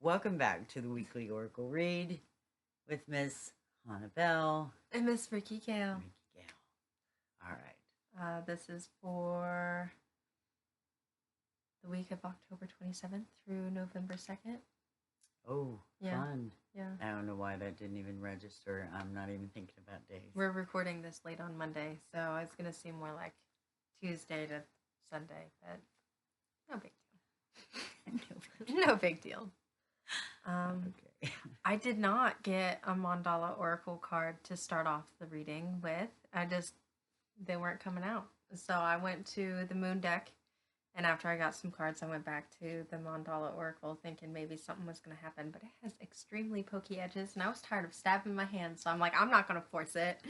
Welcome back to the weekly Oracle read with Miss Hannah Bell. And Miss Ricky Gale. Ricky Gale. All right. This is for the week of October 27th through November 2nd. Oh, Yeah. fun. Yeah. I don't know why that didn't even register. I'm not even thinking about days. We're recording this late on Monday, so it's going to seem more like Tuesday to Sunday, but no big deal. No big deal. Okay. I did not get a Mandala Oracle card to start off the reading with. They weren't coming out. So I went to the Moon deck, and after I got some cards, I went back to the Mandala Oracle thinking maybe something was going to happen, but it has extremely pokey edges, and I was tired of stabbing my hand, so I'm like, I'm not going to force it.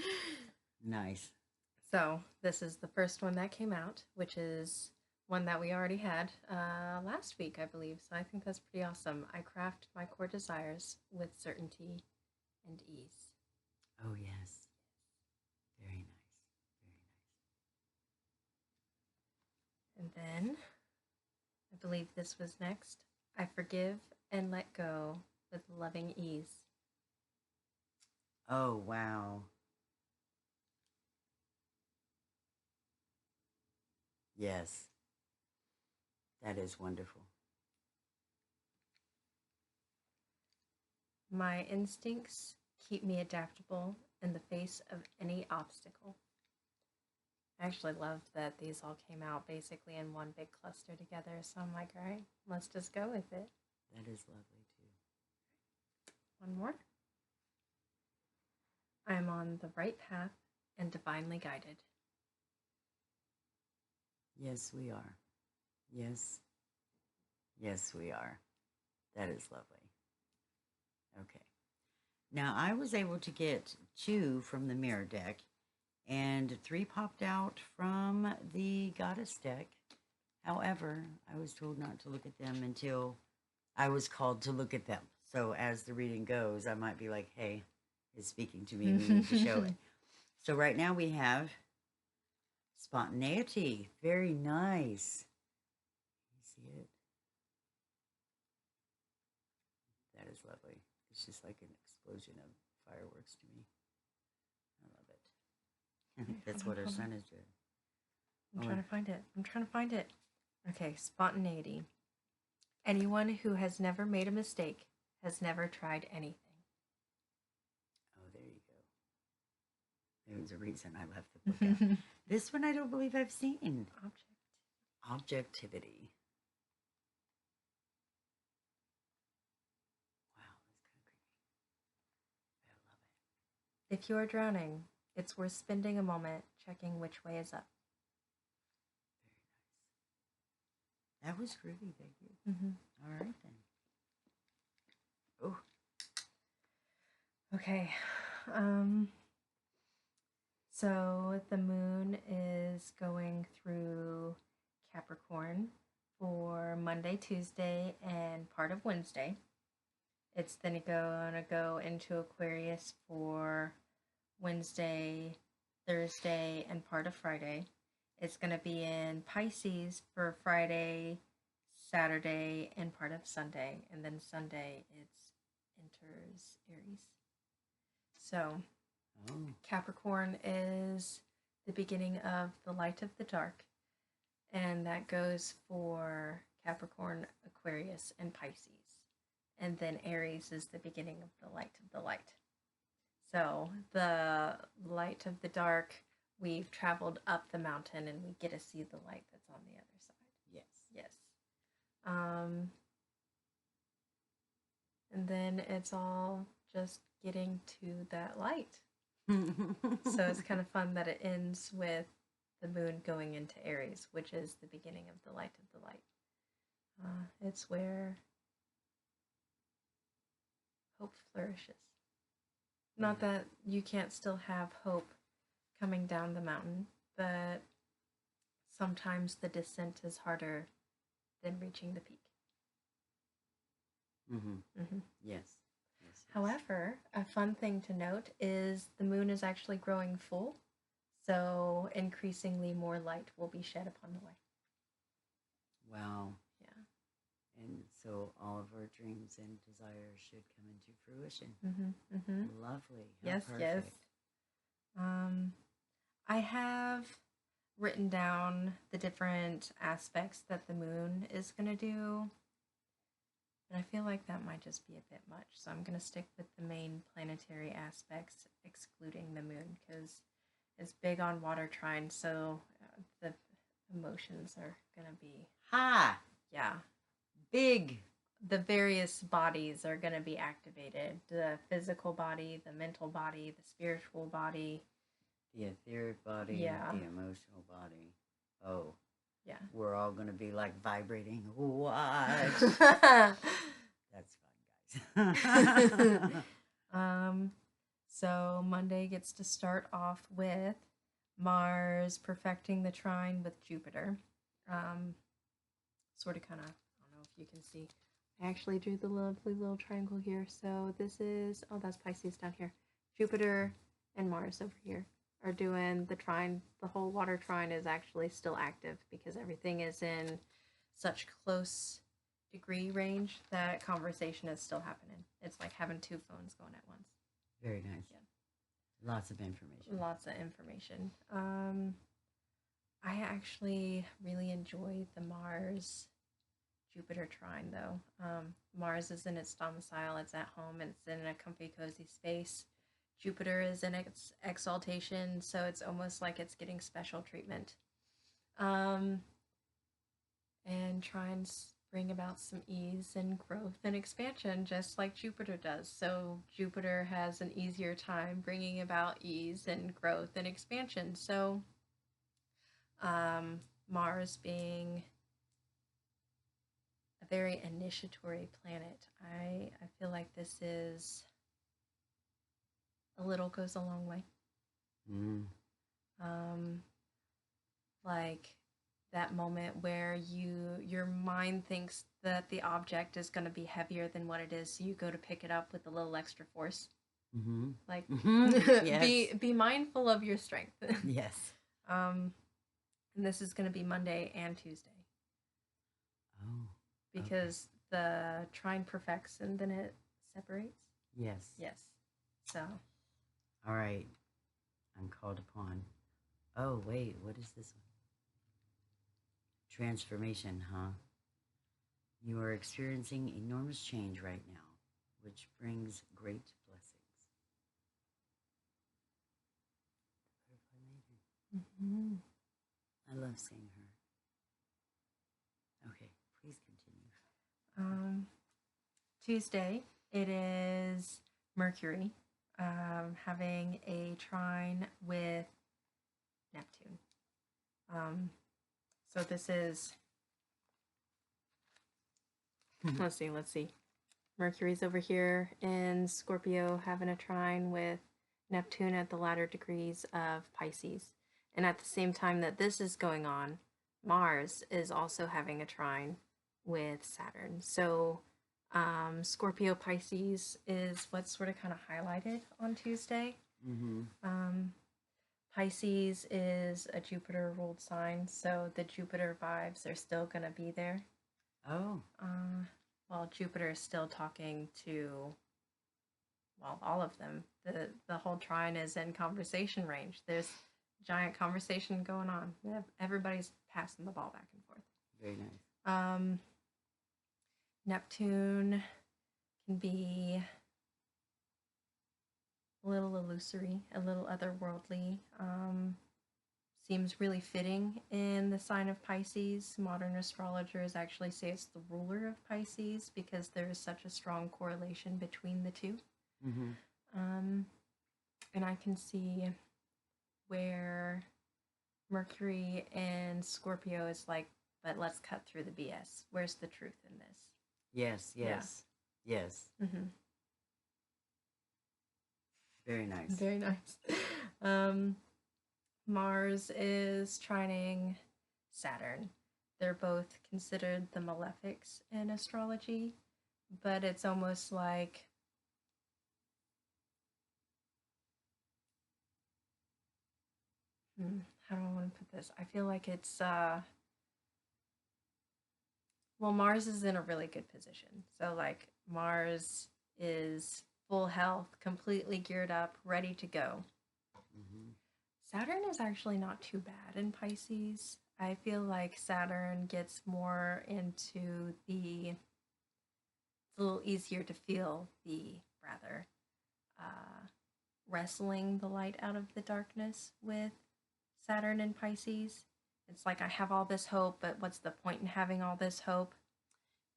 Nice. So this is the first one that came out, which is one that we already had last week, I believe. So I think that's pretty awesome. I craft my core desires with certainty and ease. Oh, yes. Very nice. And then I believe this was next. I forgive and let go with loving ease. Oh, wow. Yes. That is wonderful. My instincts keep me adaptable in the face of any obstacle. I actually love that these all came out basically in one big cluster together. So I'm like, all right, let's just go with it. That is lovely too. One more. I am on the right path and divinely guided. Yes, we are. Yes. Yes, we are. That is lovely. Okay. Now I was able to get 2 from the mirror deck, and 3 popped out from the goddess deck. However, I was told not to look at them until I was called to look at them. So as the reading goes, I might be like, hey, it's speaking to me. We need to show it. So right now we have spontaneity. Very nice. You see it? That is lovely. It's just like an explosion of fireworks to me. I love it. I think that's what our son is doing. I'm trying to find it. I'm trying to find it. Okay, spontaneity. Anyone who has never made a mistake has never tried anything. Oh, there you go. There's a reason I left the book out. This one I don't believe I've seen. Objectivity. Wow, that's kind of creepy. I love it. If you are drowning, it's worth spending a moment checking which way is up. Very nice. That was groovy, thank you. All right then. Oh. Okay. So the moon is going through Capricorn for Monday, Tuesday, and part of Wednesday. It's then going to go into Aquarius for Wednesday, Thursday, and part of Friday. It's going to be in Pisces for Friday, Saturday, and part of Sunday. And then Sunday, it enters Aries. So, Capricorn is the beginning of the light of the dark. And that goes for Capricorn, Aquarius, and Pisces. And then Aries is the beginning of the light of the light. So the light of the dark, we've traveled up the mountain and we get to see the light that's on the other side. Yes. Yes. And then it's all just getting to that light. So it's kind of fun that it ends with the moon going into Aries, which is the beginning of the light of the light. It's where hope flourishes. Not that you can't still have hope coming down the mountain, but sometimes the descent is harder than reaching the peak. Yes. However, a fun thing to note is the moon is actually growing full, so increasingly more light will be shed upon the way. Wow. Yeah. And So all of our dreams and desires should come into fruition. Mm-hmm. Mm-hmm. Lovely. How Yes, yes. perfect. I have written down the different aspects that the moon is going to do, but I feel like that might just be a bit much. So I'm going to stick with the main planetary aspects, excluding the moon, because it's big on water trine, so the emotions are going to be, Ha! yeah. Big. The various bodies are going to be activated: the physical body, the mental body, the spiritual body. The etheric body, Yeah. the emotional body. Oh, Yeah. we're all going to be like vibrating. What? That's fun, guys. So Monday gets to start off with Mars perfecting the trine with Jupiter. Sort of kind of, I don't know if you can see. I actually drew the lovely little triangle here. So this is, oh, that's Pisces down here. Jupiter and Mars over here are doing the trine. The whole water trine is actually still active because everything is in such close degree range that conversation is still happening. It's like having two phones going at once. Very nice. Yeah. Lots of information. Lots of information. I actually really enjoy the Mars Jupiter trine though. Mars is in its domicile, it's at home, it's in a comfy, cozy space. Jupiter is in its exaltation, so it's almost like it's getting special treatment. And trines bring about some ease and growth and expansion, just like Jupiter does. So Jupiter has an easier time bringing about ease and growth and expansion. So Mars being a very initiatory planet, I feel like this is a little goes a long way. Like that moment where your mind thinks that the object is going to be heavier than what it is, so you go to pick it up with a little extra force. Mm-hmm. Like Yes. be mindful of your strength. Yes. And this is going to be Monday and Tuesday. Oh. Because the trine perfects and then it separates. Yes. Yes. So. All right. I'm called upon. Oh, wait. What is this one? Transformation, huh? You are experiencing enormous change right now, which brings great blessings. Mm-hmm. I love seeing her. Okay, please continue. Tuesday, it is Mercury having a trine with Neptune. So this is, let's see. Mercury's over here in Scorpio having a trine with Neptune at the latter degrees of Pisces. And at the same time that this is going on, Mars is also having a trine with Saturn. So Scorpio Pisces is what's sort of kind of highlighted on Tuesday. Mm-hmm. Pisces is a Jupiter ruled sign, so the Jupiter vibes are still going to be there. Oh. While Jupiter is still talking to, well, all of them. The whole trine is in conversation range. There's giant conversation going on. Everybody's passing the ball back and forth. Very nice. Neptune can be a little illusory, a little otherworldly. Seems really fitting in the sign of Pisces. Modern astrologers actually say it's the ruler of Pisces because there is such a strong correlation between the two. Mm-hmm. And I can see where Mercury and Scorpio is like, but let's cut through the BS. Where's the truth in this? Yes, yes, yeah. Yes. Mm-hmm. Very nice. Very nice. Mars is trining Saturn. They're both considered the malefics in astrology, but it's almost like how do I want to put this? I feel like it's Well, Mars is in a really good position. So, like, Mars is full health, completely geared up, ready to go. Hmm. Saturn is actually not too bad in Pisces. I feel like Saturn gets more into the, it's a little easier to feel the, rather, uh, wrestling the light out of the darkness with Saturn and Pisces. It's like I have all this hope, but what's the point in having all this hope?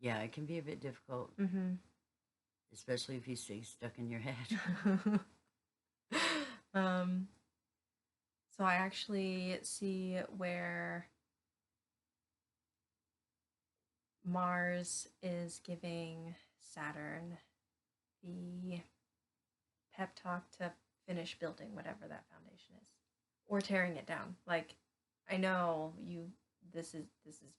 Yeah, it can be a bit difficult, Mm-hmm. especially if you stay stuck in your head. um, so I actually see where Mars is giving Saturn the pep talk to finish building whatever that foundation is, or tearing it down. Like, I know you. This has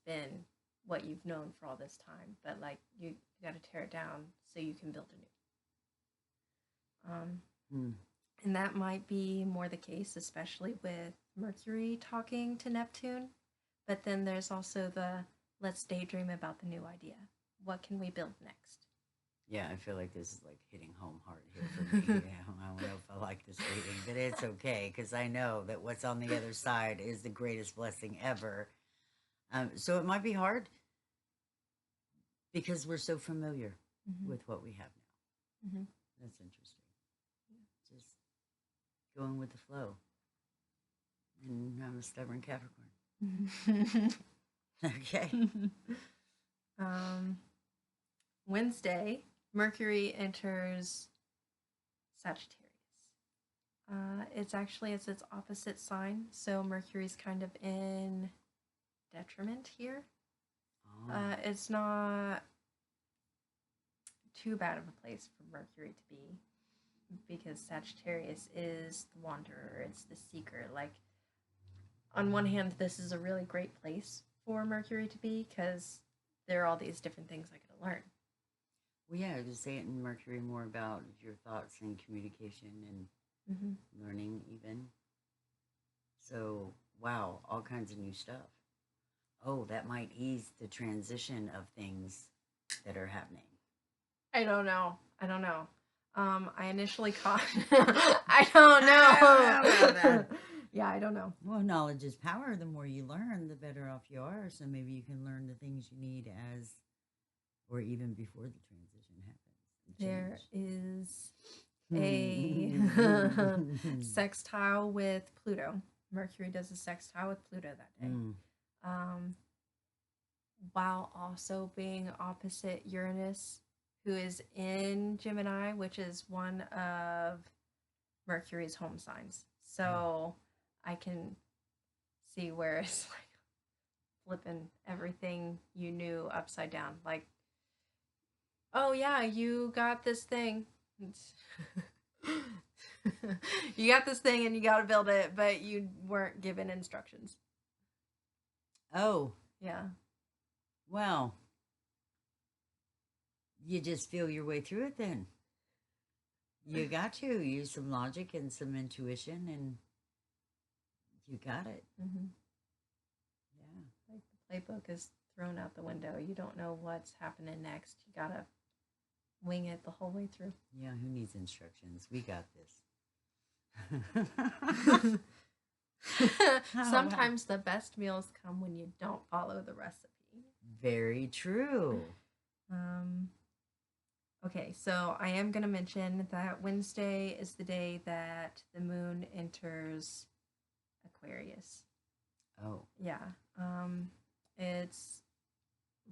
been what you've known for all this time, but like you got to tear it down so you can build a new. Hmm. And that might be more the case, especially with Mercury talking to Neptune. But then there's also the let's daydream about the new idea. What can we build next? Yeah, I feel like this is like hitting home hard here for me. Yeah, I don't know if I like this reading, but it's okay because I know that what's on the other side is the greatest blessing ever. So it might be hard because we're so familiar Mm-hmm. with what we have now. Mm-hmm. That's interesting. Just going with the flow. And I'm a stubborn Capricorn. Okay. um, Wednesday, Mercury enters Sagittarius. It's its opposite sign, so Mercury's kind of in detriment here. Oh. It's not too bad of a place for Mercury to be because Sagittarius is the wanderer, it's the seeker. Like, on one hand, this is a really great place for Mercury to be because there are all these different things I could learn. Well, yeah, just say it in Mercury more about your thoughts and communication and learning, even. So, wow, all kinds of new stuff. Oh, that might ease the transition of things that are happening. I don't know. I initially caught. I don't know. Yeah, I don't know. Well, knowledge is power. The more you learn, the better off you are. So maybe you can learn the things you need as, or even before the transition happens. There is a sextile with Pluto. Mercury does a sextile with Pluto that day. While also being opposite Uranus, who is in Gemini, which is one of Mercury's home signs. So I can see where it's like flipping everything you knew upside down. Like, oh yeah, you got this thing. You got this thing and you got to build it, but you weren't given instructions. Oh. Yeah. Well, you just feel your way through it then. You got to use some logic and some intuition, and you got it. Mm-hmm. Yeah. Like the playbook is thrown out the window. You don't know what's happening next. You gotta wing it the whole way through. Yeah, who needs instructions? We got this. Sometimes the best meals come when you don't follow the recipe. Very true. Okay, so I am going to mention that Wednesday is the day that the moon enters Aquarius. Oh. Yeah. It's,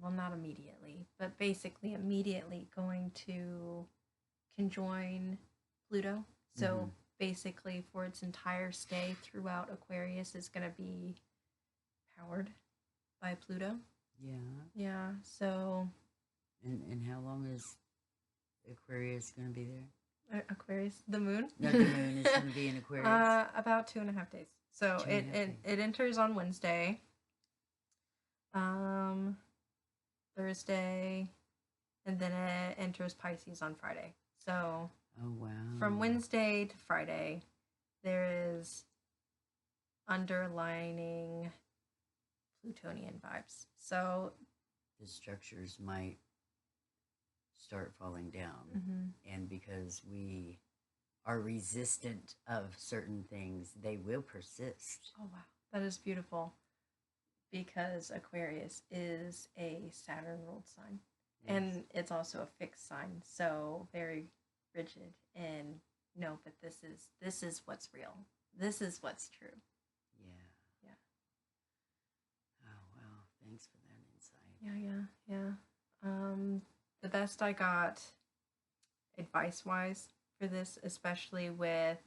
well, not immediately, but basically immediately going to conjoin Pluto. So basically for its entire stay throughout Aquarius is going to be powered by Pluto. Yeah. Yeah, so... And how long is Aquarius going to be there? Aquarius, the moon? No, the moon is going to be in Aquarius. About 2.5 days. So it enters on Wednesday, Thursday, and then it enters Pisces on Friday. So oh wow! From Wednesday to Friday, there is underlining Plutonian vibes. So the structures might start falling down. Mm-hmm. And because we are resistant of certain things, they will persist. Oh wow, that is beautiful. Because Aquarius is a Saturn ruled sign, Yes. and it's also a fixed sign, so very rigid. And no, but this is what's real. This is what's true. Yeah. Yeah. Oh, well, thanks for that insight. Yeah. The best I got advice wise for this, especially with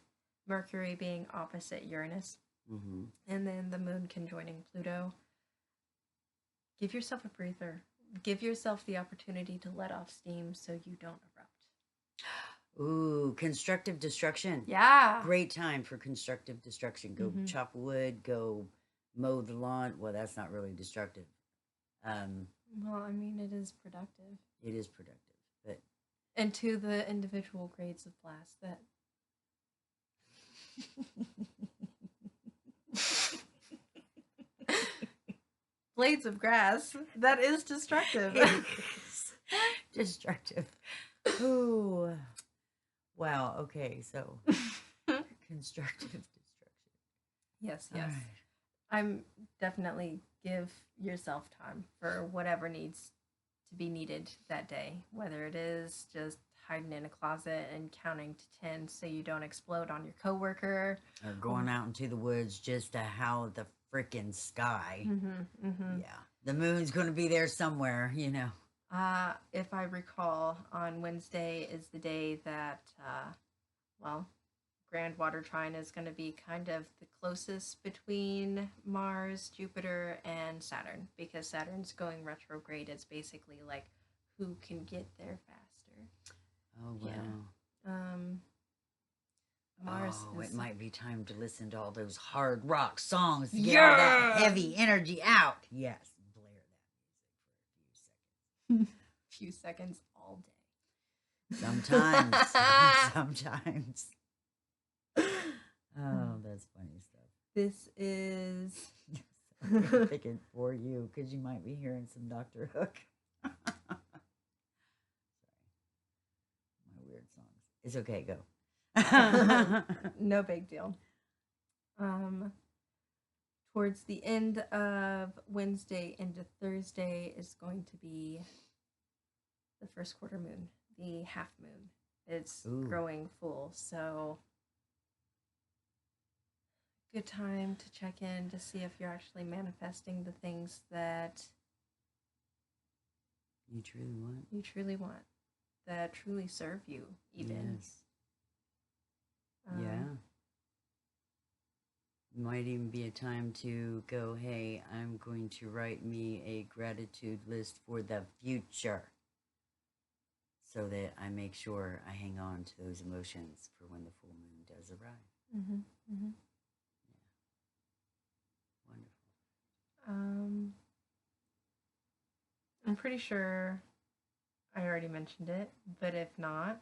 Mercury being opposite Uranus, Mm-hmm. and then the moon conjoining Pluto. Give yourself a breather. Give yourself the opportunity to let off steam so you don't erupt. Ooh, constructive destruction. Yeah. Great time for constructive destruction. Go chop wood, go mow the lawn. Well, that's not really destructive. Well, I mean, it is productive. It is productive, but And to the individual grades of blast that. Blades of grass. That is destructive. destructive. Ooh. Wow. Okay. So constructive destruction. Yes. All right. I'm definitely give yourself time for whatever needs to be needed that day, whether it is just hiding in a closet and counting to 10 so you don't explode on your coworker, Or going out into the woods just to howl the freaking sky. Yeah, the moon's going to be there somewhere, you know. If I recall, on Wednesday is the day that, Grand Water Trine is going to be kind of the closest between Mars, Jupiter, and Saturn, because Saturn's going retrograde. It's basically like who can get there faster. Oh, wow. Yeah. Mars it might be time to listen to all those hard rock songs to get Yeah! all that heavy energy out. Yes, blare that music for a few seconds. few seconds all day. Sometimes. Sometimes. Oh, that's funny stuff. This is. I'm thinking for you because you might be hearing some Dr. Hook. Sorry. My weird songs. It's okay, go. No big deal. Towards the end of Wednesday into Thursday is going to be the first quarter moon, the half moon. It's growing full, so good time to check in to see if you're actually manifesting the things that you truly want, that truly serve you, even. Yes. Yeah. Might even be a time to go, hey, I'm going to write me a gratitude list for the future so that I make sure I hang on to those emotions for when the full moon does arrive. Yeah. Wonderful. I'm pretty sure I already mentioned it, but if not,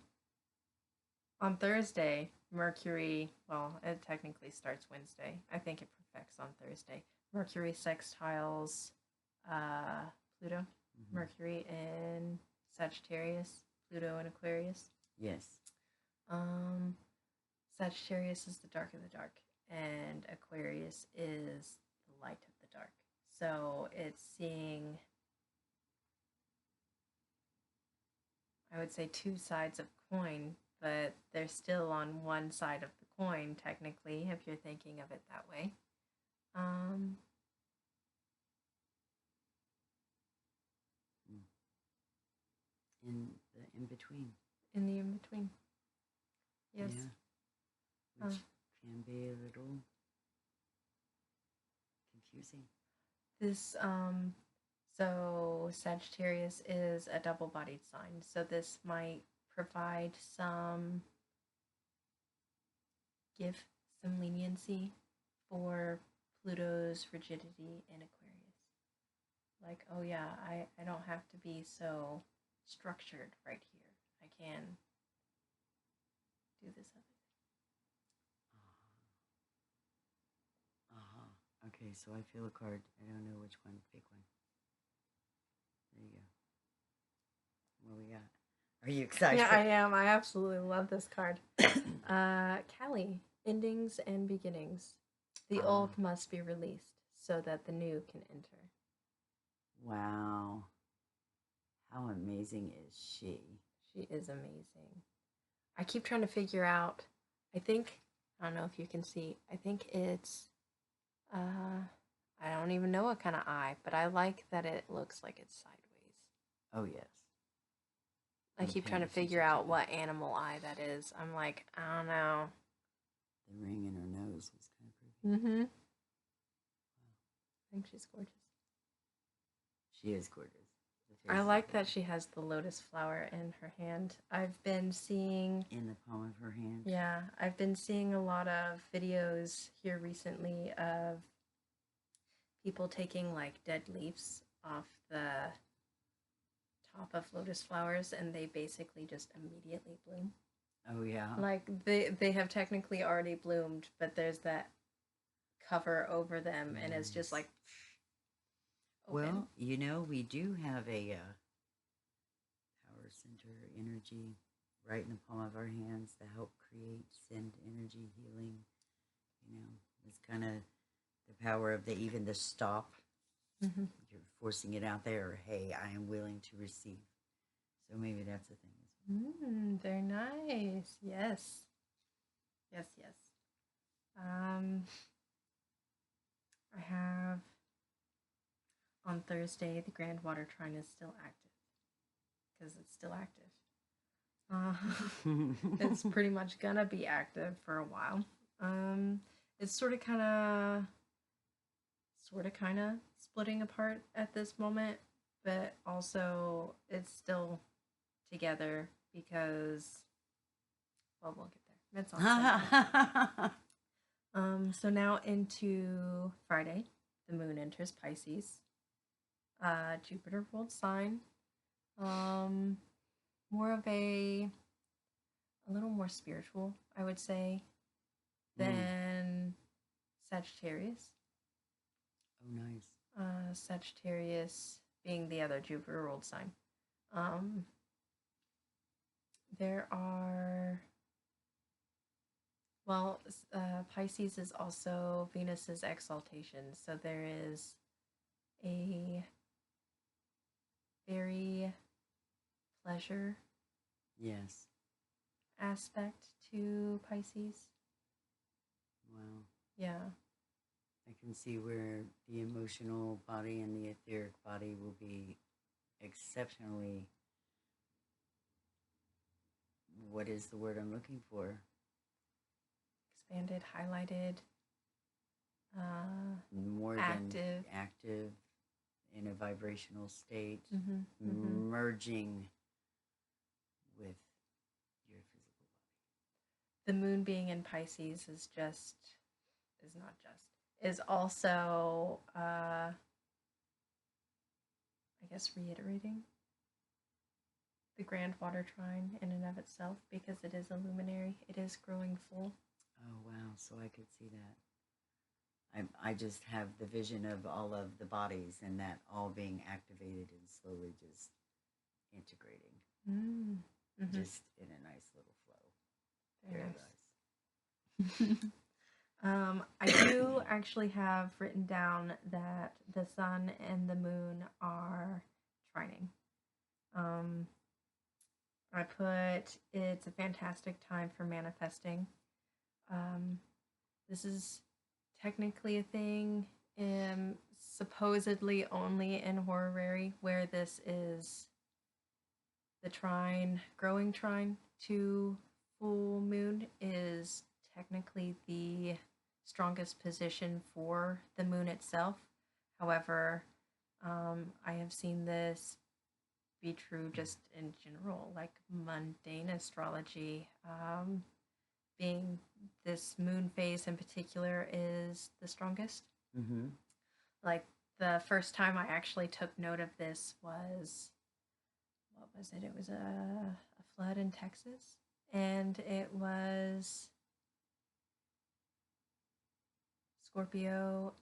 on Thursday, Mercury, well, it technically starts Wednesday. I think it perfects on Thursday. Mercury sextiles Pluto. Mercury in Sagittarius, Pluto in Aquarius. Yes. Sagittarius is the dark of the dark, and Aquarius is the light of the dark. So it's seeing, I would say, two sides of coin, but they're still on one side of the coin, technically, if you're thinking of it that way. In the in-between. In the in-between. Yes. Yeah. Which can be a little confusing. This, so Sagittarius is a double-bodied sign, so this might provide give some leniency for Pluto's rigidity in Aquarius. Like, oh yeah, I don't have to be so structured right here. I can do this other thing. Okay, so I feel a card. I don't know which one. Pick one. There you go. What we got? Are you Yeah, I excited? am. I absolutely love this card. Callie, endings and beginnings. The Ah, old must be released so that the new can enter. wow. How amazing is she? She is amazing. I keep trying to figure out. I think I don't know if you can see. I think it's I don't even know what kind of eye, but I like that it looks like it's sideways. Oh, yes. I I'm keep paying trying to figure attention to out that. what animal eye that is. I'm like, I don't know. The ring in her nose is kind of pretty. Mm-hmm. I think she's gorgeous. She is gorgeous. The I face is like that gorgeous. she has the lotus flower in her hand. I've been seeing, In the palm of her hand. yeah, I've been seeing a lot of videos here recently of people taking like dead leaves off the top of lotus flowers and they basically just immediately bloom. Oh, yeah. Like they have technically already bloomed, but there's that cover over them and it's just Nice. like open. Well, you know, we do have a power center energy right in the palm of our hands that help create, send energy, healing. You know, it's kind of the power of even the stop. Mm-hmm. You're forcing it out there. Or, hey, I am willing to receive. So maybe that's the thing as Very nice. Yes. Yes, yes. I have on Thursday the Grand Water Trine is still active because it's still active. It's well. pretty much gonna be active for a while. It's sort of kind of splitting apart at this moment, but also it's still together because well, we'll get there. It's on Sunday. So now into Friday, the moon enters Pisces. Jupiter ruled sign. More of a little more spiritual, I would say, than Sagittarius. Oh, nice. Sagittarius being the other Jupiter ruled sign. There are well, Pisces is also Venus's exaltation, so there is a very pleasure Yes. aspect to Pisces. Wow. Yeah. I can see where the emotional body and the etheric body will be exceptionally, what is the word I'm looking for? Expanded, highlighted, More active. than active, in a vibrational state, Mm-hmm. merging with your physical The moon being in Pisces is also, I guess, reiterating the grand water trine in and of itself because it is a luminary. It is growing full. body. Oh, wow. So I could see that. I just have the vision of all of the bodies and that all being activated and slowly just integrating, Mm-hmm. just in a nice little flow. Very Paradise. nice. I do actually have written down that the sun and the moon are trining. I put it's a fantastic time for manifesting. This is technically a thing, supposedly only in horary, where this is the trine, growing trine to full moon is technically the strongest position for the moon itself. However, I have seen this be true just in general, like mundane astrology. Being this moon phase in particular is the strongest. Mm-hmm. Like the first time I actually took note of this was what was it? It was a flood in Texas, and it was Scorpio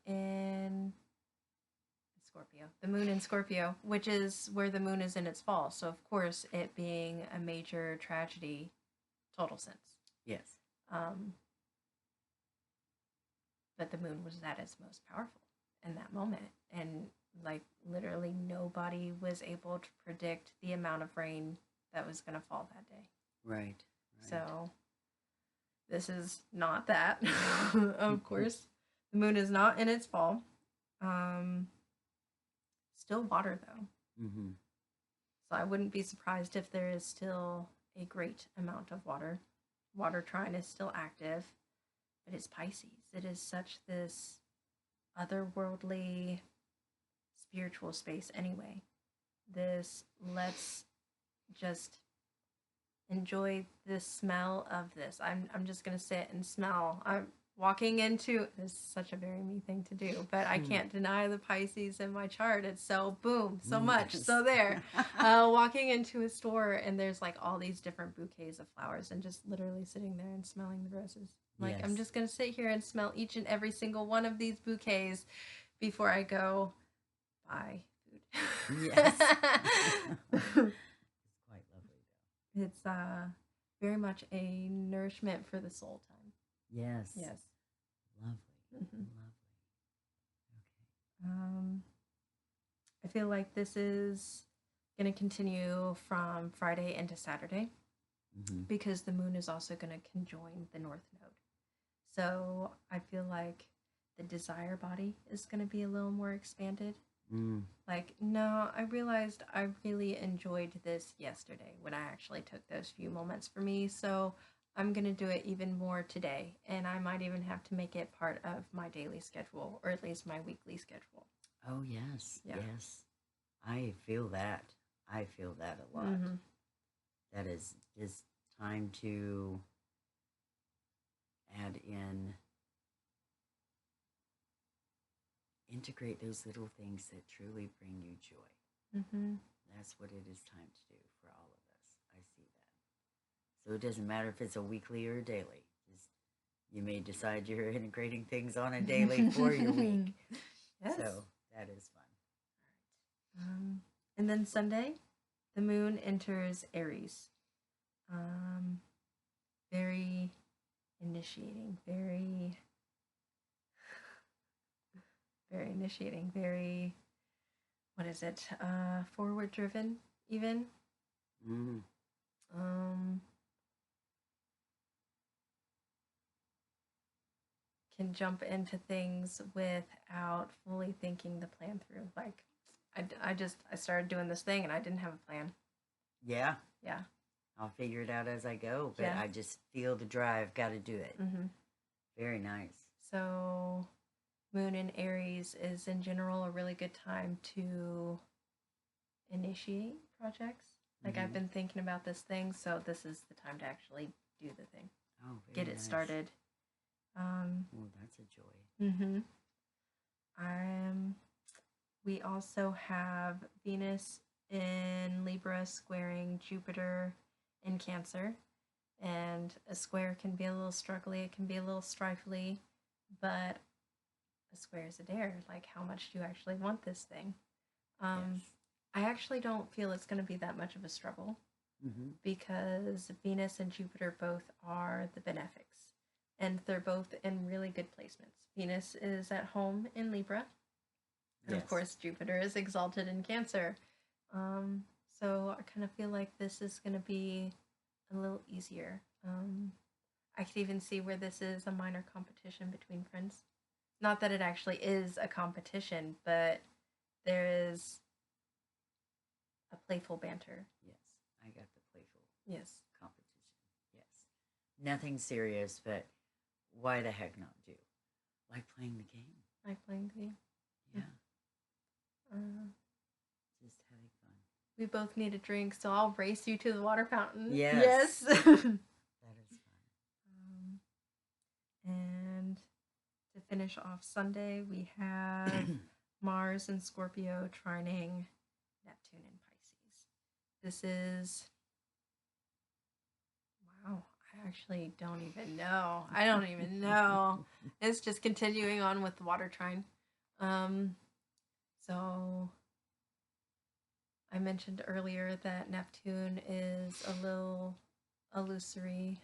Scorpio. The moon in Scorpio, which is where the moon is in its fall. So, of course, it being a major tragedy, total sense. Yes. Um, but the moon was at its most powerful in that moment. And, like, literally nobody was able to predict the amount of rain that was going to fall that day. Right. So, this is not that, of course. The moon is not in its fall. Still water, though. Mm-hmm. So I wouldn't be surprised if there is still a great amount of water. Water trine is still active, but it's Pisces. It is such this otherworldly spiritual space anyway. This let's just enjoy the smell of this. I'm just gonna sit and smell. I'm walking into this is such a very me thing to do, but I can't deny the Pisces in my chart. It's so boom, so much. Yes. So there. Walking into a store and there's like all these different bouquets of flowers and just literally sitting there and smelling the roses. Like I'm Yes. just gonna sit here and smell each and every single one of these bouquets before I go buy food. Yes. It's quite lovely, though. It's very much a nourishment for the soul time. Yes. Yes. Lovely. Mhm. Lovely. I feel like this is going to continue from Friday into Saturday Mm-hmm. because the moon is also going to conjoin the north node. So I feel like the desire body is going to be a little more expanded. Mm. Like, no, I realized I really enjoyed this yesterday when I actually took those few moments for me. So I'm going to do it even more today. And I might even have to make it part of my daily schedule, or at least my weekly schedule. Oh, yes. Yeah. Yes. I feel that. I feel that a lot. Mm-hmm. That is just time to add in, integrate those little things that truly bring you joy. Mm-hmm. That's what it is time to do for all of us. I see that. So it doesn't matter if it's a weekly or a daily. Just, you may decide you're integrating things on a daily for your week. Yes. So that is fun. And then Sunday, the moon enters Aries. Very initiating, very initiating, very, what is it? Forward driven, even. Mm. Can jump into things without fully thinking the plan through. Like, I started doing this thing and I didn't have a plan. Yeah. Yeah. I'll figure it out as I go, but Yeah. I just feel the drive, got to do it. Mm-hmm. Very nice. So, moon in Aries is in general a really good time to initiate projects. Like, I've been thinking about this thing, so this is the time to actually do the thing. Oh, very Get it nice. started. Oh, that's a joy. Mm-hmm. We also have Venus in Libra squaring Jupiter in Cancer. And a square can be a little struggly, it can be a little strifely, but a square is a dare. Like, how much do you actually want this thing? Yes. I actually don't feel it's going to be that much of a struggle Mm-hmm. because Venus and Jupiter both are the benefics, and they're both in really good placements. Venus is at home in Libra, and of Yes. course Jupiter is exalted in Cancer. So I kind of feel like this is going to be a little easier. I could even see where this is a minor competition between friends. Not that it actually is a competition, but there is a playful banter. Yes, I got the playful Yes. competition. Yes. Nothing serious, but why the heck not do? Like playing the game. Like playing the game. Yeah. Just having fun. We both need a drink, so I'll race you to the water fountain. Yes. Yes. That is fun. And to finish off Sunday, we have Mars and Scorpio trining Neptune in Pisces. This is, wow, I actually don't even know. I don't even know. It's just continuing on with the water trine. So I mentioned earlier that Neptune is a little illusory,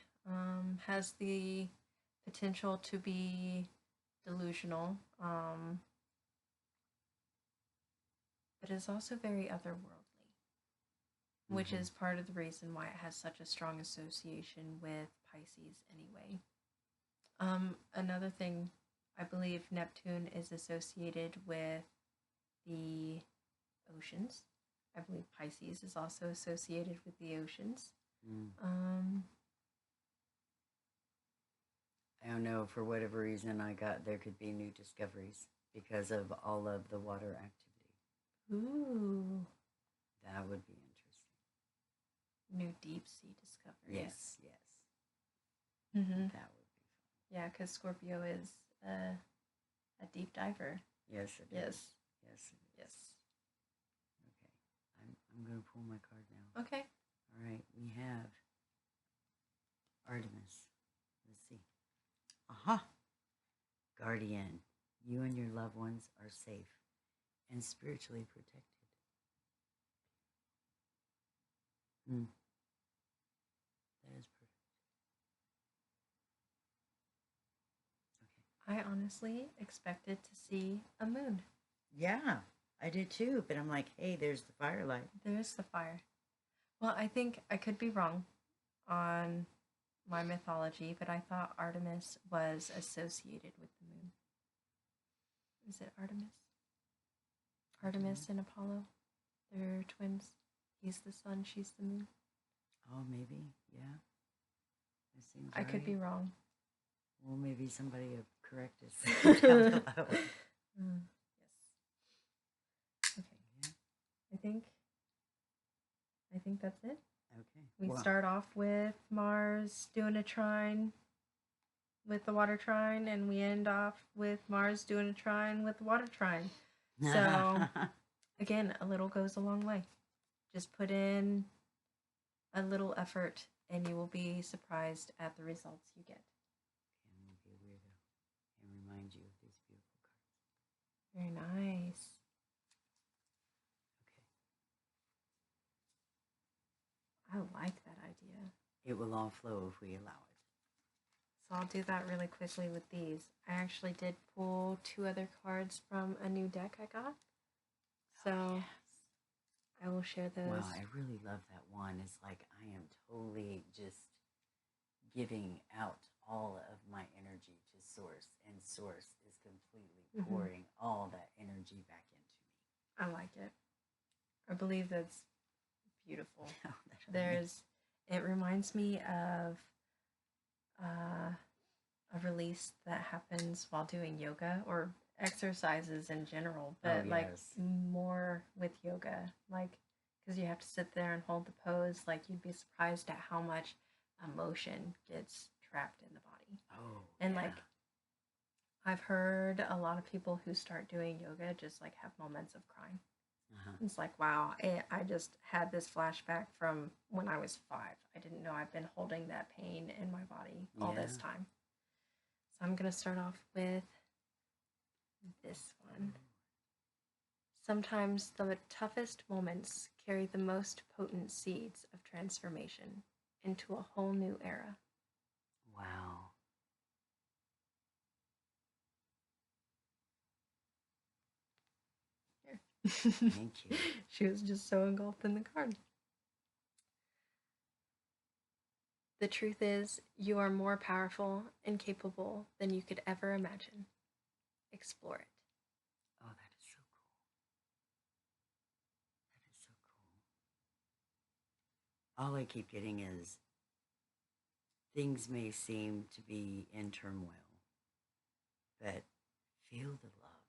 has the potential to be delusional, but is also very otherworldly, which Mhm. is part of the reason why it has such a strong association with Pisces anyway. Another thing, I believe Neptune is associated with the oceans. I believe Pisces is also associated with the oceans. Mm. Um, I don't know, for whatever reason, I got there could be new discoveries because of all of the water activity. ooh, That would be interesting. new deep sea discoveries. Yes, yes. Mm-hmm. That would be fun. Yeah, because Scorpio is a deep diver. Yes, it Yes. is. Yes, it is. Yes. Okay. I'm going to pull my card now. Okay. All right. We have Artemis. Let's see. Aha! Guardian. You and your loved ones are safe and spiritually protected. Hmm. That is perfect. Okay. I honestly expected to see a moon. Yeah, I did too, but I'm like, hey, there's the firelight. There's the fire. Well, I think I could be wrong on my mythology, but I thought Artemis was associated with the moon. Is it Artemis? Artemis and Apollo. They're twins. He's the sun, she's the moon. Oh, maybe. Yeah. That seems I could be right. wrong. Well, maybe somebody will correct us down below. Yes. Okay. Yeah. I think that's it. Okay. We Well, start off with Mars doing a trine with the water trine, and we end off with Mars doing a trine with the water trine. So, again, a little goes a long way. Just put in a little effort, and you will be surprised at the results you get. Can we be a weirdo and remind you of these beautiful cards? Very nice. Okay. I like that idea. It will all flow if we allow it. So I'll do that really quickly with these. I actually did pull 2 other cards from a new deck I got. So Oh, yes. I will share those. Wow, I really love that one. It's like I am totally just giving out all of my energy to Source, and Source is completely pouring all that energy back into me. I like it. I believe that's beautiful. Oh, that's It reminds me of a release that happens while doing yoga or exercises in general, but like yes. more with yoga, like because you have to sit there and hold the pose. Like you'd be surprised at how much emotion gets trapped in the body. Oh, And yeah. like I've heard a lot of people who start doing yoga just like have moments of crying. It's like, wow, I just had this flashback from when I was 5. I didn't know I've been holding that pain in my body all this Yeah. time. So I'm going to start off with this one. Sometimes the toughest moments carry the most potent seeds of transformation into a whole new era. Wow. Thank you. She was just so engulfed in the card. The truth is, you are more powerful and capable than you could ever imagine. Explore it. Oh, that is so cool. That is so cool. All I keep getting is things may seem to be in turmoil, but feel the love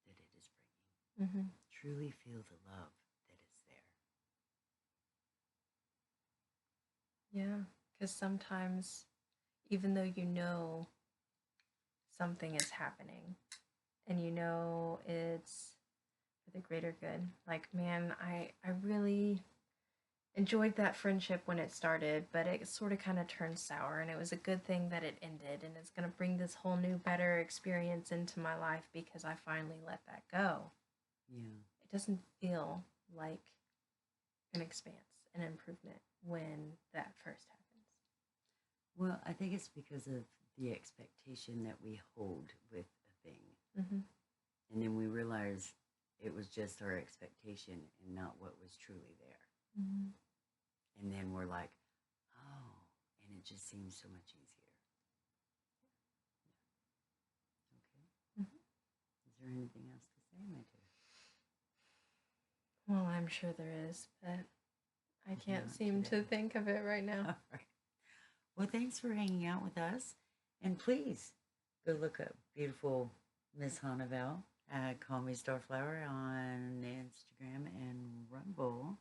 that it is bringing. Mm-hmm. Truly feel the love that is there. Yeah, because sometimes, even though you know something is happening and you know it's for the greater good, like, man, I really enjoyed that friendship when it started, but it sort of kind of turned sour, and it was a good thing that it ended, and it's going to bring this whole new, better experience into my life because I finally let that go. Yeah. It doesn't feel like an expanse, an improvement when that first happens. Well, I think it's because of the expectation that we hold with a thing. Mm-hmm. And then we realize it was just our expectation and not what was truly there. Mm-hmm. And then we're like, oh, and it just seems so much easier. Okay. Mm-hmm. Is there anything else to say, my dear? Well, I'm sure there is, but I can't Not seem today. to think of it right now. All right. Well, thanks for hanging out with us. And please go look up beautiful Miss Hanavel. Call me Starflower on Instagram and Rumble.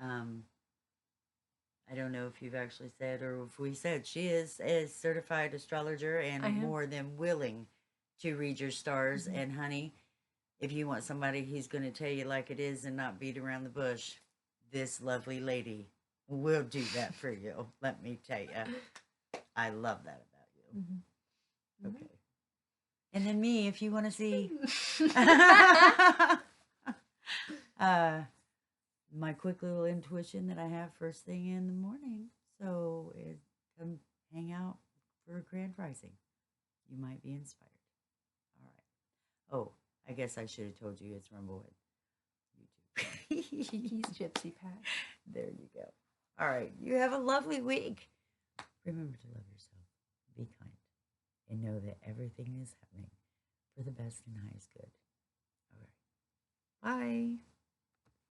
I don't know if you've actually said or if we said she is a certified astrologer and I am. more than willing to read your stars. Mhm. And honey, if you want somebody who's going to tell you like it is and not beat around the bush, this lovely lady will do that for you. Let me tell you. I love that about you. Mm-hmm. Okay. And then me, if you want to see my quick little intuition that I have first thing in the morning. So come hang out for a grand rising. You might be inspired. All right. Oh, I guess I should have told you it's Rumble and YouTube. Kiki's Gypsy Pack. There you go. All right. You have a lovely week. Remember to love yourself. Be kind. And know that everything is happening for the best and highest good. All right. Bye.